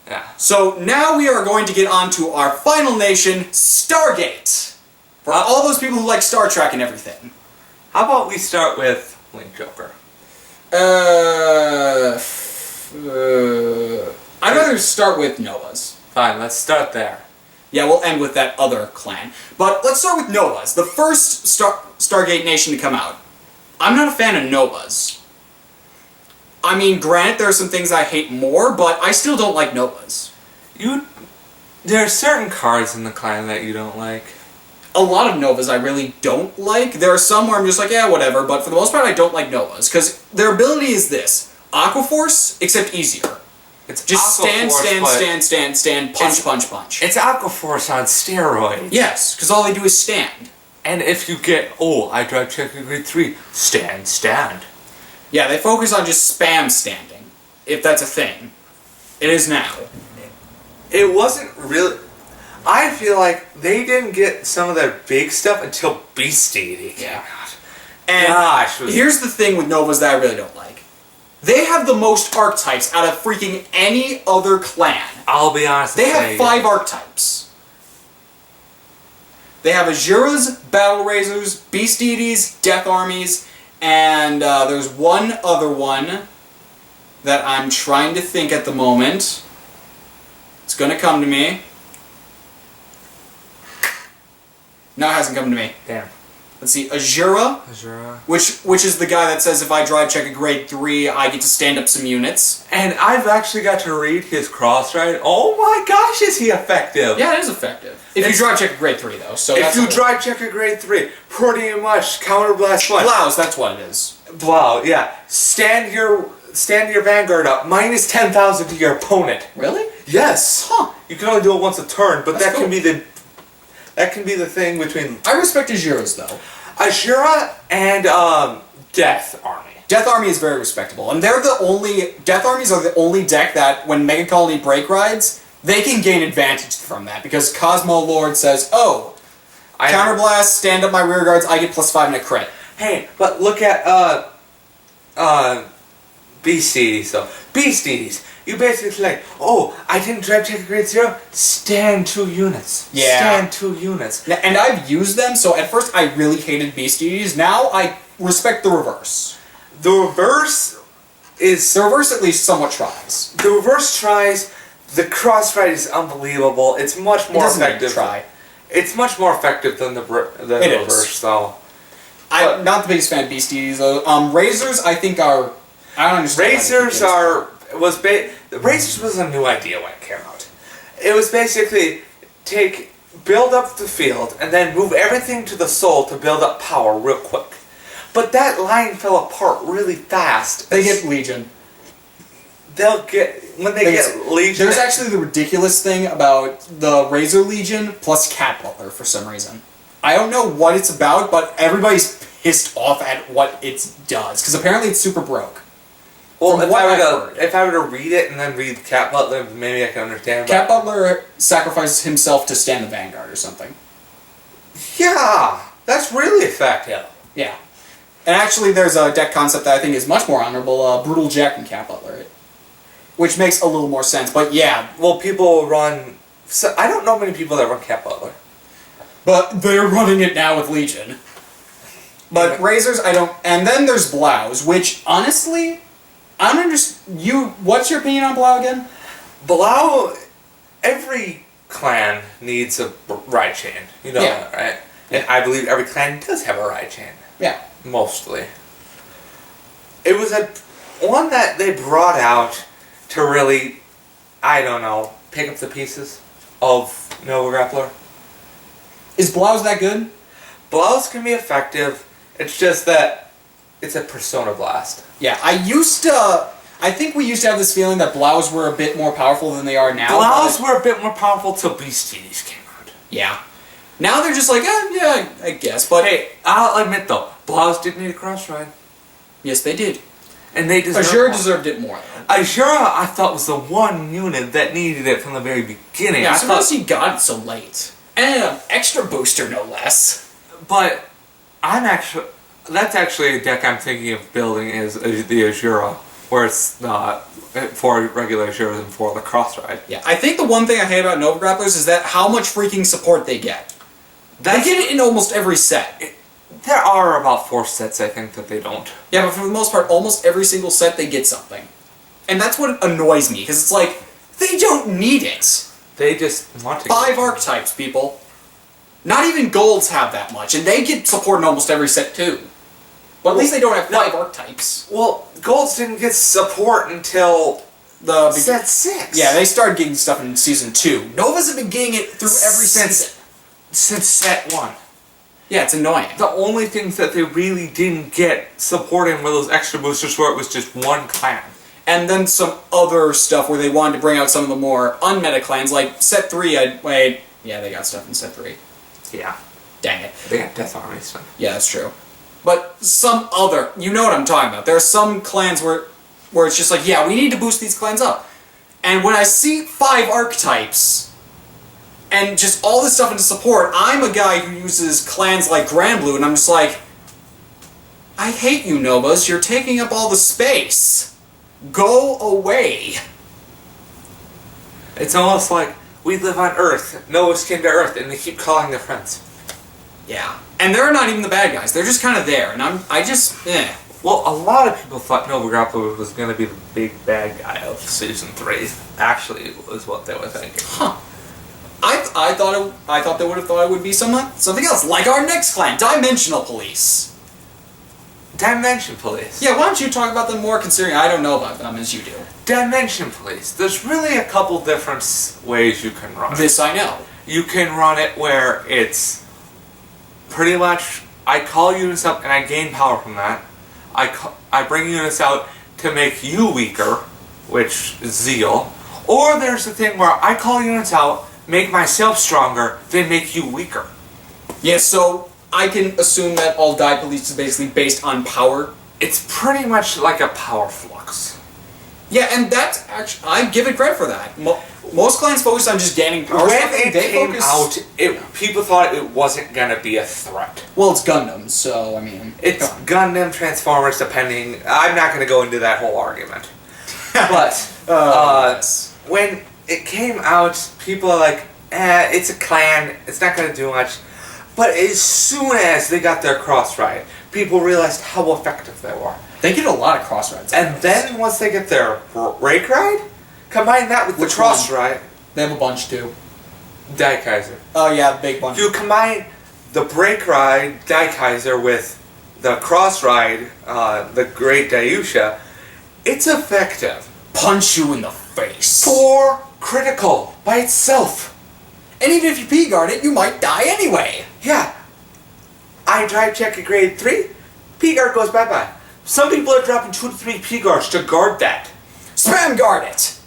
Yeah. So now we are going to get on to our final nation, Stargate. For all those people who like Star Trek and everything. How about we start with Link Joker? I'd rather start with Noah's. Fine, let's start there. Yeah, we'll end with that other clan. But let's start with Nova's, the first Stargate nation to come out. I'm not a fan of Nova's. I mean, granted, there are some things I hate more, but I still don't like Nova's. There are certain cards in the clan that you don't like. A lot of Novas I really don't like. There are some where I'm just like, yeah, whatever, but for the most part I don't like Novas, because their ability is this. Aquaforce, except easier. It's just Aquaforce, stand, punch. It's Aquaforce on steroids. Yes, because all they do is stand. And if you get, I drive check in grade 3, stand. Yeah, they focus on just spam standing, if that's a thing. It is now. It wasn't really... I feel like they didn't get some of their big stuff until Beast Deity came out. And here's the thing with Novas that I really don't like. They have the most archetypes out of freaking any other clan. I'll be honest. They have 5 archetypes. They have Azuras, Battle Razors, Beast Deities, Death Armies, and there's one other one that I'm trying to think at the moment. It's gonna come to me. No, it hasn't come to me. Damn. Let's see, Azura, which is the guy that says if I drive check a grade 3, I get to stand up some units. And I've actually got to read his cross ride. Oh my gosh, is he effective? Yeah, it is effective. If you drive check a grade 3, though. So if you drive check a grade 3, pretty much counterblast one. Blouse, that's what it is. Blouse, yeah. Stand your Vanguard up. Minus 10,000 to your opponent. Really? Yes. Huh. You can only do it once a turn, but That's cool. That can be the thing between... I respect Azuras, though. Azura and Death Army. Death Army is very respectable, and they're the only... Death Armies are the only deck that, when Mega Colony break rides, they can gain advantage from that, because Cosmo Lord says, counterblast, stand up my rear guards, I get +5 in a crit. Hey, but look at, Beast Deities, though. Beast Deities. You basically like, I didn't drive check a grade 0, stand 2 units. Yeah. Stand 2 units. And I've used them, so at first I really hated Beast Deities. Now I respect the reverse. The reverse at least somewhat tries. The reverse tries. The crossfight is unbelievable. It's much more effective. It's much more effective than the reverse, though. I'm not the biggest fan of Beast Deities, though. Razors, I think are... I don't understand. Razors was a new idea when it came out. It was basically build up the field and then move everything to the soul to build up power real quick. But that line fell apart really fast. They get Legion. Get Legion. There's actually the ridiculous thing about the Razor Legion plus Cat Butler for some reason. I don't know what it's about, but everybody's pissed off at what it does because apparently it's super broke. Well, if I were to read it and then read Cat Butler, maybe I can understand. Cat Butler sacrifices himself to stand the Vanguard or something. Yeah, that's really effective. Yeah. And actually there's a deck concept that I think is much more honorable, Brutal Jack and Cat Butler. Which makes a little more sense, but yeah. Well, people run... So I don't know many people that run Cat Butler. But they're running it now with Legion. But Razors, I don't... And then there's Blouse, which, honestly... I don't understand. What's your opinion on Blau again? Blau, every clan needs a ride chain. You know that, right? Yeah. And I believe every clan does have a ride chain. Yeah. Mostly. It was one that they brought out to really, pick up the pieces of Nova Grappler. Is Blau's that good? Blau's can be effective. It's just that it's a Persona Blast. Yeah, I think we used to have this feeling that Blaus were a bit more powerful than they are now. Blaus were a bit more powerful till Beast Deities came out. Yeah. Now they're just like, yeah, I guess. But hey, I'll admit though, Blaus did need a cross ride. Yes, they did. And they deserved Azura deserved it more, though. Azura, I thought, was the one unit that needed it from the very beginning. Yeah, I suppose he got it so late. And an extra booster, no less. But that's actually a deck I'm thinking of building is the Azura, where it's for regular heroes and for the cross ride. Yeah, I think the one thing I hate about Nova Grapplers is that how much freaking support they get. They get it in almost every set. There are about 4 sets, I think, that they don't. Yeah, but for the most part, almost every single set they get something. And that's what annoys me, because it's like, they don't need it. They just want to. 5 archetypes, people. Not even golds have that much, and they get support in almost every set too. But at least they don't have 5 archetypes. Well, golds didn't get support until The set 6. Yeah, they started getting stuff in Season 2. Novas have been getting it through every season. Since set 1. Yeah, it's annoying. The only things that they really didn't get supporting were those extra boosters where it was just one clan. And then some other stuff where they wanted to bring out some of the more unmeta clans, like Set 3, yeah, they got stuff in Set 3. Yeah. Dang it. They got Death Army stuff. Yeah, that's true. But some other, you know what I'm talking about. There are some clans where it's just like, yeah, we need to boost these clans up. And when I see 5 archetypes, and just all this stuff into support, I'm a guy who uses clans like Granblue, and I'm just like, I hate you, Novas. You're taking up all the space. Go away. It's almost like we live on Earth, Noah's kin to Earth, and they keep calling their friends. Yeah. And they're not even the bad guys. They're just kind of there, and eh. Well, a lot of people thought Nova Grappler was going to be the big bad guy of Season 3. Actually, was what they were thinking. Huh. I thought they would have thought it would be something else, like our next clan, Dimensional Police. Dimension Police. Yeah, why don't you talk about them more, considering I don't know about them as you do. Dimension Police. There's really a couple different ways you can run it. This I know. You can run it where it's pretty much, I call units up and I gain power from that. I bring units out to make you weaker, which is Zeal. Or there's the thing where I call units out, make myself stronger, then make you weaker. Yeah, so I can assume that all Die Police is basically based on power. It's pretty much like a power flux. Yeah, and that's actually, I give it credit for that. Most clans focus on just gaining power. When stuff, it they came focus... out, people thought it wasn't gonna be a threat. Well, it's Gundam, so I mean, It's Gundam, Transformers, depending. I'm not gonna go into that whole argument. But yes. when it came out, people are like, it's a clan, it's not gonna do much. But as soon as they got their cross ride, people realized how effective they were. They get a lot of cross rides. And then once they get their break ride, combine that with Which the cross one? ride, They have a bunch too. Daikaiser. Oh yeah, big bunch. You combine the break ride Daikaiser with the cross ride, the Great Dayusha, it's effective. Punch you in the face. 4 critical by itself. And even if you P-guard it, you might die anyway. Yeah. I drive check at grade 3, P-guard goes bye-bye. Some people are dropping 2 to 3 P-guards to guard that. Spam guard it!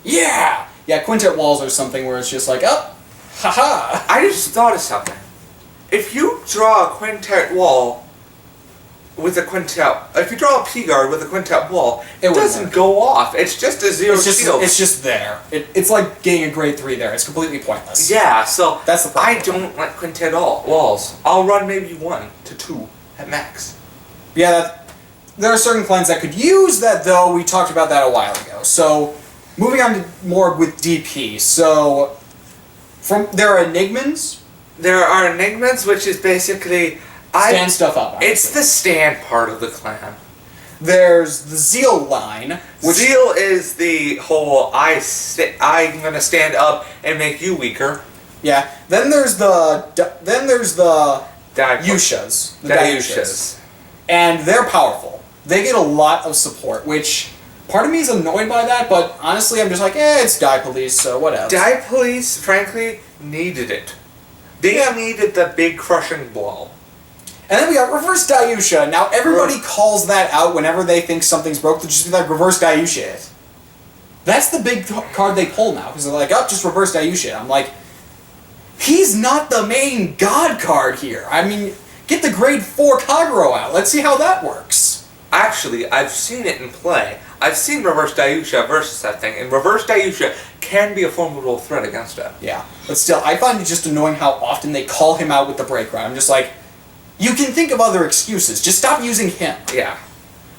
Yeah! Yeah, quintet walls are something where it's just like, oh, haha. I just thought of something. If you draw a quintet wall with a quintet, if you draw a P-guard with a quintet wall, it doesn't work. go off. It's just a 0 shield. It's just there. It's like getting a grade 3 there. It's completely pointless. Yeah, so That's the problem. I don't like quintet walls. I'll run maybe 1 to 2 at max. Yeah, there are certain clans that could use that, though. We talked about that a while ago. So, moving on to more with DP. So, there are Enigmans. There are Enigmas, which is basically Stand stuff up. It's the stand part of the clan. There's the Zeal line, which Zeal is the whole I'm gonna stand up and make you weaker. yeah. Then there's the Die- Yushas, the Dayushas. Dayushas, and they're powerful. They get a lot of support, which part of me is annoyed by that, but honestly, I'm just like, it's Die Police, so whatever. Die Police, frankly, needed it. They needed the big crushing blow. And then we got Reverse Dayusha. Now everybody calls that out whenever they think something's broke. They'll just be like, Reverse Dayusha it. That's the big card they pull now, because they're like, oh, just Reverse Dayusha it. I'm like, he's not the main god card here. I mean, get the grade 4 Kagero out. Let's see how that works. Actually, I've seen it in play. I've seen Reverse Dayusha versus that thing, and Reverse Dayusha can be a formidable threat against it. Yeah, but still, I find it just annoying how often they call him out with the break ride. I'm just like, you can think of other excuses. Just stop using him. Yeah.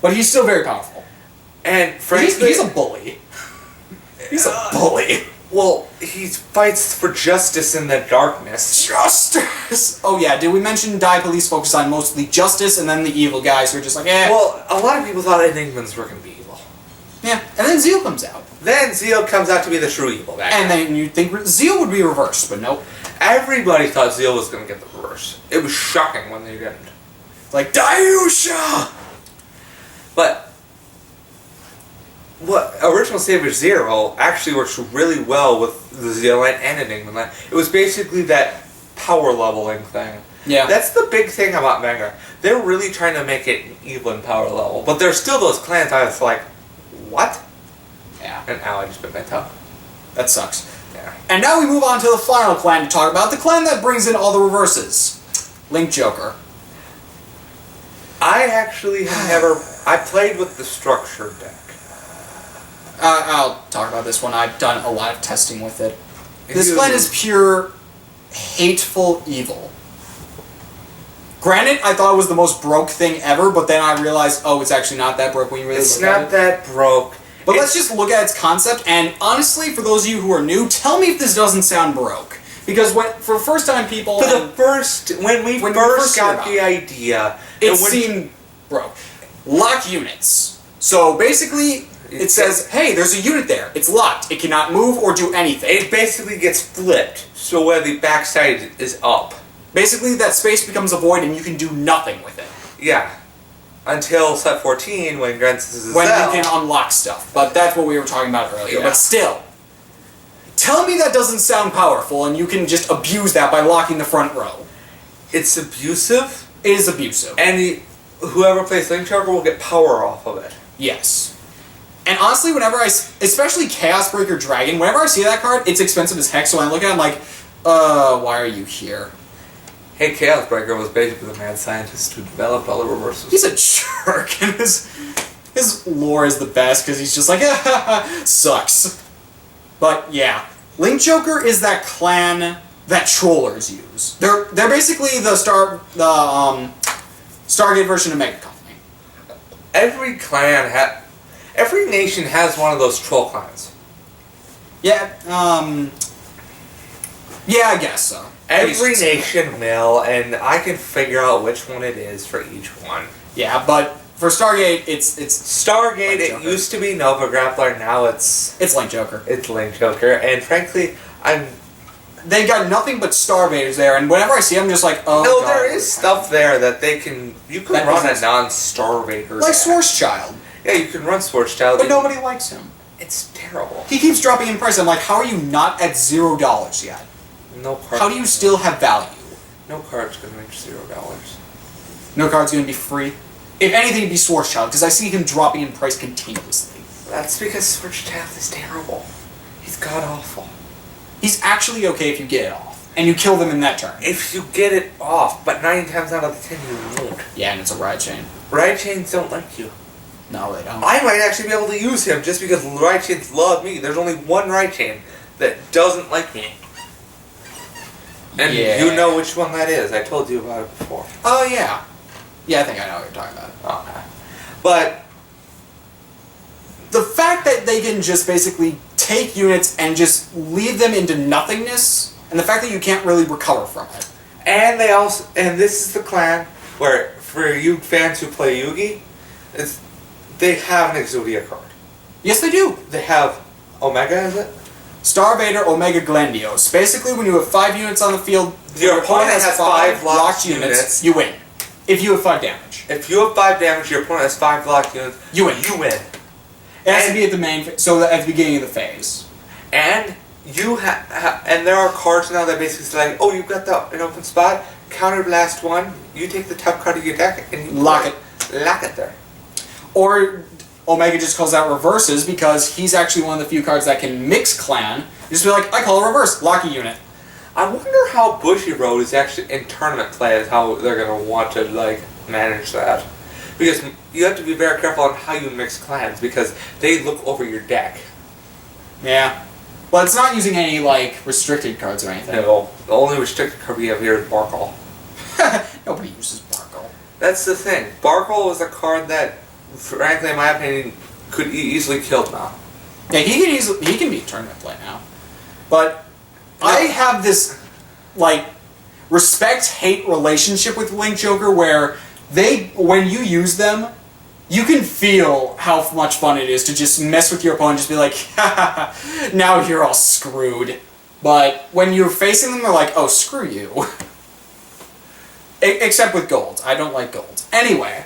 But he's still very powerful. And frankly, He's a bully. He's a bully. well, he fights for justice in the darkness. Justice! Oh yeah, did we mention Die Police focus on mostly justice and then the evil guys who are just like, eh. Well, a lot of people thought Enigmas were going to be evil. Yeah, and then Zeal comes out. Then Zeal comes out to be the true evil guy. And then you'd think Zeal would be reversed, but nope. Everybody thought Zeal was going to get the reverse. It was shocking when they didn't. Like, Daiusha! But what Original Savior Zero actually works really well with the Zeal line and Enigma line. It was basically that power leveling thing. Yeah. That's the big thing about Manga. They're really trying to make it an even power level. But there's still those clans I was like, what? Yeah. And now I just bit my tongue. That sucks. Yeah. And now we move on to the final clan to talk about, the clan that brings in all the reverses. Link Joker. I actually have never... I played with the structured deck. I'll talk about this one. I've done a lot of testing with it. This You- clan is pure hateful evil. Granted, I thought it was the most broke thing ever, but then I realized, oh, it's actually not that broke when you really It's look at not it. that broke. But It's- let's just look at its concept, and honestly, for those of you who are new, tell me if this doesn't sound broke. Because for first time people, For the first... When we first hear got about the idea... it and when- seemed broke. Lock units. So basically, it says, hey, there's a unit there. It's locked. It cannot move or do anything. It basically gets flipped, so where the backside is up. Basically, that space becomes a void and you can do nothing with it. Yeah. Until set 14, when Grants is When you can unlock stuff. But that's what we were talking about earlier. Yeah. But still, tell me that doesn't sound powerful and you can just abuse that by locking the front row. It's abusive, It is abusive. and whoever plays Link Joker will get power off of it. Yes. And honestly, whenever especially Chaos Breaker Dragon, whenever I see that card, it's expensive as heck, so I look at it, I'm like, why are you here? Hey, Chaos Breaker was basically the mad scientist who developed all the reversals. He's a jerk, and his lore is the best, because he's just like, sucks. But yeah, Link Joker is that clan that trollers use. They're basically the Stargate version of Mega Company. Every every nation has one of those troll clans. Yeah, yeah, I guess so. Every nation will, and I can figure out which one it is for each one. Yeah, but for Stargate, it's Stargate, Link it Joker. used to be Nova Grappler, now it's Link Joker. Link Joker, and frankly, They've got nothing but Starvaders there, and whenever I see them, I'm just like, oh no, God, there is stuff there that you can That run a business- non-Starvader like deck. Schwarzschild, Yeah, you can run Schwarzschild. but nobody likes him. It's terrible. He keeps dropping in price. I'm like, how are you not at $0 yet? No card. How do you still have value? No card's gonna reach $0. No card's gonna be free. If anything, it'd be Schwarzschild, because I see him dropping in price continuously. That's because Schwarzschild is terrible. He's god awful. He's actually okay if you get it off, and you kill them in that turn. If you get it off, but 9 times out of 10 you won't. Yeah, and it's a ride chain. Ride chains don't like you. No, they don't. I might actually be able to use him just because ride chains love me. There's only one ride chain that doesn't like me. And Yeah. you know which one that is. I told you about it before. Oh, yeah. Yeah, I think I know what you're talking about. Okay. But The fact that they can just basically take units and just leave them into nothingness, and the fact that you can't really recover from it. and this is the clan where for you fans who play Yugi, they have an Exodia card. Yes, they do. They have Omega, is it? Starvader, Omega Glendios. Basically, when you have 5 units on the field, Your opponent has 5 locked units. you win. If you have 5 damage. If you have 5 damage, your opponent has 5 locked units. You win. You win. It has to And- be at the main, so at the beginning of the phase. And you and there are cards now that basically say like, oh, you've got an open spot. Counter blast 1. You take the top card of your deck and you Lock it. Lock it there. Or Omega just calls out reverses because he's actually one of the few cards that can mix clan. Just be like, I call a reverse, lock a unit. I wonder how Bushiroad is actually in tournament play, is how they're gonna want to like manage that. Because you have to be very careful on how you mix clans because they look over your deck. Yeah. But it's not using any, like, restricted cards or anything. No, the only restricted card we have here is Barkle. Nobody uses Barkle. That's the thing. Barkle was a card that, frankly, in my opinion, could easily killed now. Yeah, he can be tournament play now. But I have this like respect-hate relationship with Link Joker where when you use them, you can feel how much fun it is to just mess with your opponent, just be like, ha, now you're all screwed. But when you're facing them, they're like, oh, screw you. Except with gold. I don't like gold. Anyway.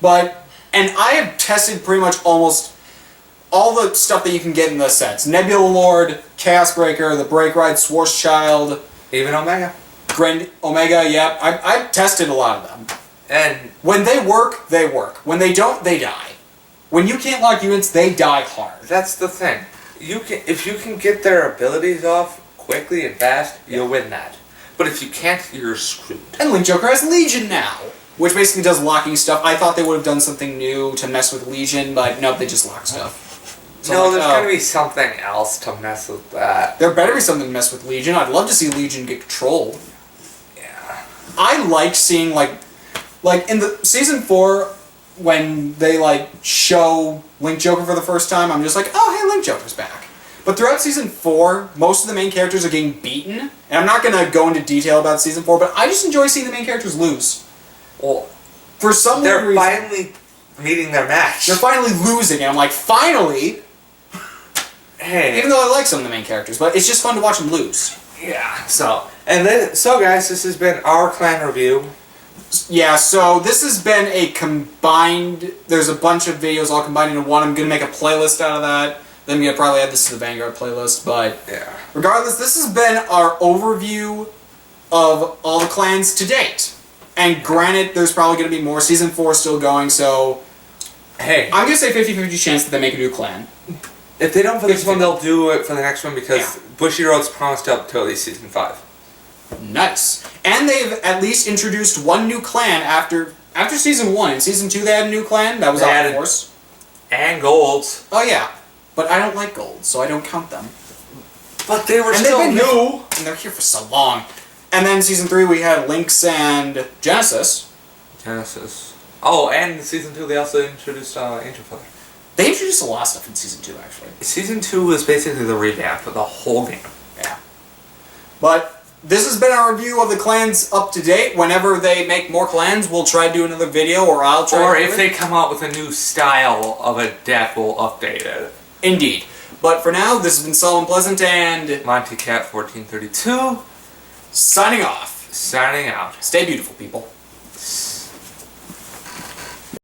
And I have tested pretty much almost all the stuff that you can get in the sets. Nebula Lord, Chaos Breaker, the Break Ride, Schwarzschild. Even Omega. Omega, yeah. I've tested a lot of them. And when they work, they work. When they don't, they die. When you can't lock units, they die hard. That's the thing. If you can get their abilities off quickly and fast, you'll win that. But if you can't, you're screwed. And Link Joker has Legion now, which basically does locking stuff. I thought they would have done something new to mess with Legion, but nope, they just lock stuff. So no, there's going to be something else to mess with that. There better be something to mess with Legion. I'd love to see Legion get controlled. Yeah. I like seeing, like in the Season 4, when they, show Link Joker for the first time, I'm just like, oh, hey, Link Joker's back. But throughout Season 4, most of the main characters are getting beaten. And I'm not going to go into detail about Season 4, but I just enjoy seeing the main characters lose. Well, for some they're reason, finally meeting their match. They're finally losing, and I'm like, finally! Hey. Even though I like some of the main characters, but it's just fun to watch them lose. Yeah, so guys, this has been our clan review. Yeah, so this has been a combined, there's a bunch of videos all combined into one. I'm going to make a playlist out of that. Then I'm going to probably add this to the Vanguard playlist, but yeah. Regardless, regardless, this has been our overview of all the clans to date. And granted, there's probably going to be more. Season 4 still going, so hey, I'm going to say 50-50 chance that they make a new clan. if they don't for this one, they'll do it for the next one because Yeah. Bushiroad's promised up till at least Season 5. Nice. And they've at least introduced one new clan after Season 1. In Season 2 they had a new clan. That was They Out added- Force. And Golds. Oh yeah. But I don't like gold, so I don't count them. But they were And still they've been new. And they're here for so long. And then Season 3 we had Lynx and Genesis. Genesis. Oh, and Season 2 they also introduced Angel Feather. They introduced a lot of stuff in Season 2, actually. Season 2 was basically the revamp of the whole game. Yeah. But this has been our review of the clans up to date. Whenever they make more clans, we'll try to do another video, or I'll try Or to do if it. they come out with a new style of a deck, we'll update it. Indeed. But for now, this has been Solomon Pleasant and Monty Cat 1432 signing off. signing out. Stay beautiful, people.